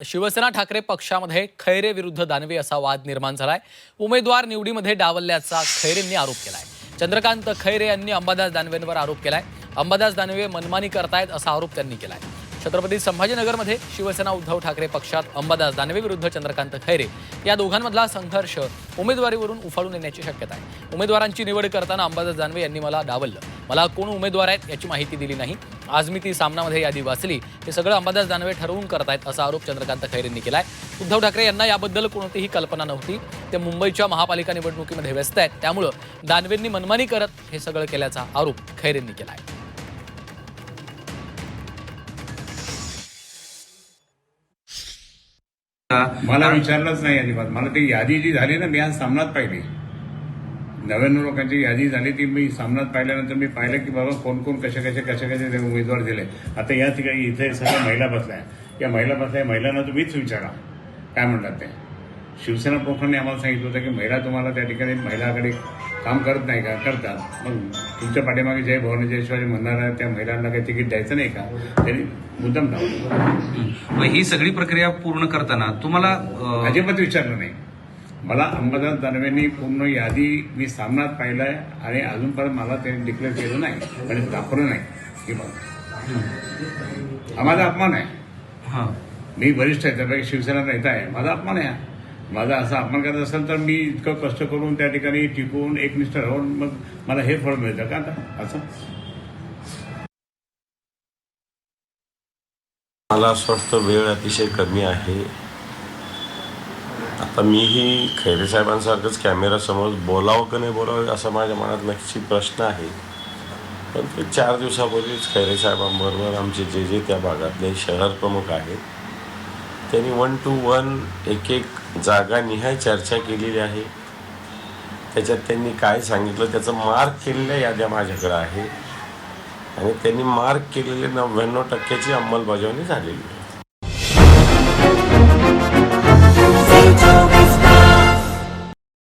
शिवसेना ठाकरे पक्षामध्ये खैरे विरुद्ध दानवे असा वाद निर्माण झालाय। उमेदवार निवडीमध्ये डावलल्याचा खैरेंनी आरोप केलाय। चंद्रकांत खैरे यांनी अंबादास दानवेंवर आरोप केलाय। अंबादास दानवे मनमानी करतायत असा आरोप त्यांनी केलाय। छत्रपती संभाजीनगरमध्ये शिवसेना उद्धव ठाकरे पक्षात अंबादास दानवे विरुद्ध चंद्रकांत खैरे या दोघांमधला संघर्ष उमेदवारीवरून उफाळून येण्याची शक्यता आहे। उमेदवारांची निवड करताना अंबादास दानवे यांनी मला डावललं, मला कोण उमेदवार आहेत याची माहिती दिली नाही, आज मी ती सामनामध्ये यादी वाचली, हे सगळं अंबादास दानवे ठरवून करतायत असा आरोप चंद्रकांत खैरेंनी केलाय। उद्धव ठाकरे यांना याबद्दल कोणतीही कल्पना नव्हती, ते मुंबईच्या महापालिका निवडणुकीमध्ये व्यस्त आहेत, त्यामुळे दानवेंनी मनमानी करत हे सगळं केल्याचा आरोप खैरेंनी केलाय। मला विचारलंच नाही अजिबात। मला ती यादी जी झाली ना, मी आज सामनात पाहिली, 99 लोकांची यादी झाली ती मी सामनात पाहिल्यानंतर मी पाहिलं की बाबा कोण कोण कसे उमेदवार दिले। आता या ठिकाणी इथे सगळ्या महिला बसल्या, या महिलांना तुम्हीच विचारा काय म्हणतात ते। शिवसेना प्रमुखांनी आम्हाला सांगितलं होतं की महिला तुम्हाला त्या ठिकाणी महिला आघाडी काम करत नाही का, करतात, मग तुमच्या पाठीमागे जय भवानी जय शिवाजी म्हणणाऱ्या त्या महिलांना काही तिकीट द्यायचं नाही का, त्यांनी मुद्दाम लावलं। ही सगळी प्रक्रिया पूर्ण करताना तुम्हाला अजिबात विचारलं नाही। मला अंबादास दानवेंनी पूर्ण यादी मी सामनात पाहिलाय आणि अजूनपर्यंत मला त्यांनी डिक्लेअर केलं नाही आणि दाखवलं नाही की हा माझा अपमान आहे। मी वरिष्ठ आहे, त्यापैकी शिवसेना नेता आहे, माझा अपमान आहे। माझा असा अपमान करत असेल तर मी इतकं कष्ट करून त्या ठिकाणी टिकून एकनिष्ठ राहून मग मला हे फळ मिळतं का आता असं? मला असं वाटतं वेळ अतिशय कमी आहे। आता मीही खैरे साहेबांसारखंच कॅमेरासमोर बोलावं का नाही बोलावं असा माझ्या मनात नक्की प्रश्न आहे। पण ते 4 दिवसापूर्वीच खैरे साहेबांबरोबर आमचे जे त्या भागातले शहर प्रमुख आहेत त्यांनी 1 to 1 एक जागा निहाय चर्चा केलेली आहे। त्याच्यात त्यांनी काय सांगितलं त्याचं मार्क केलेल्या याद्या माझ्याकडे आहे आणि त्यांनी मार्क केलेले 99% अंमलबजावणी झालेली आहे।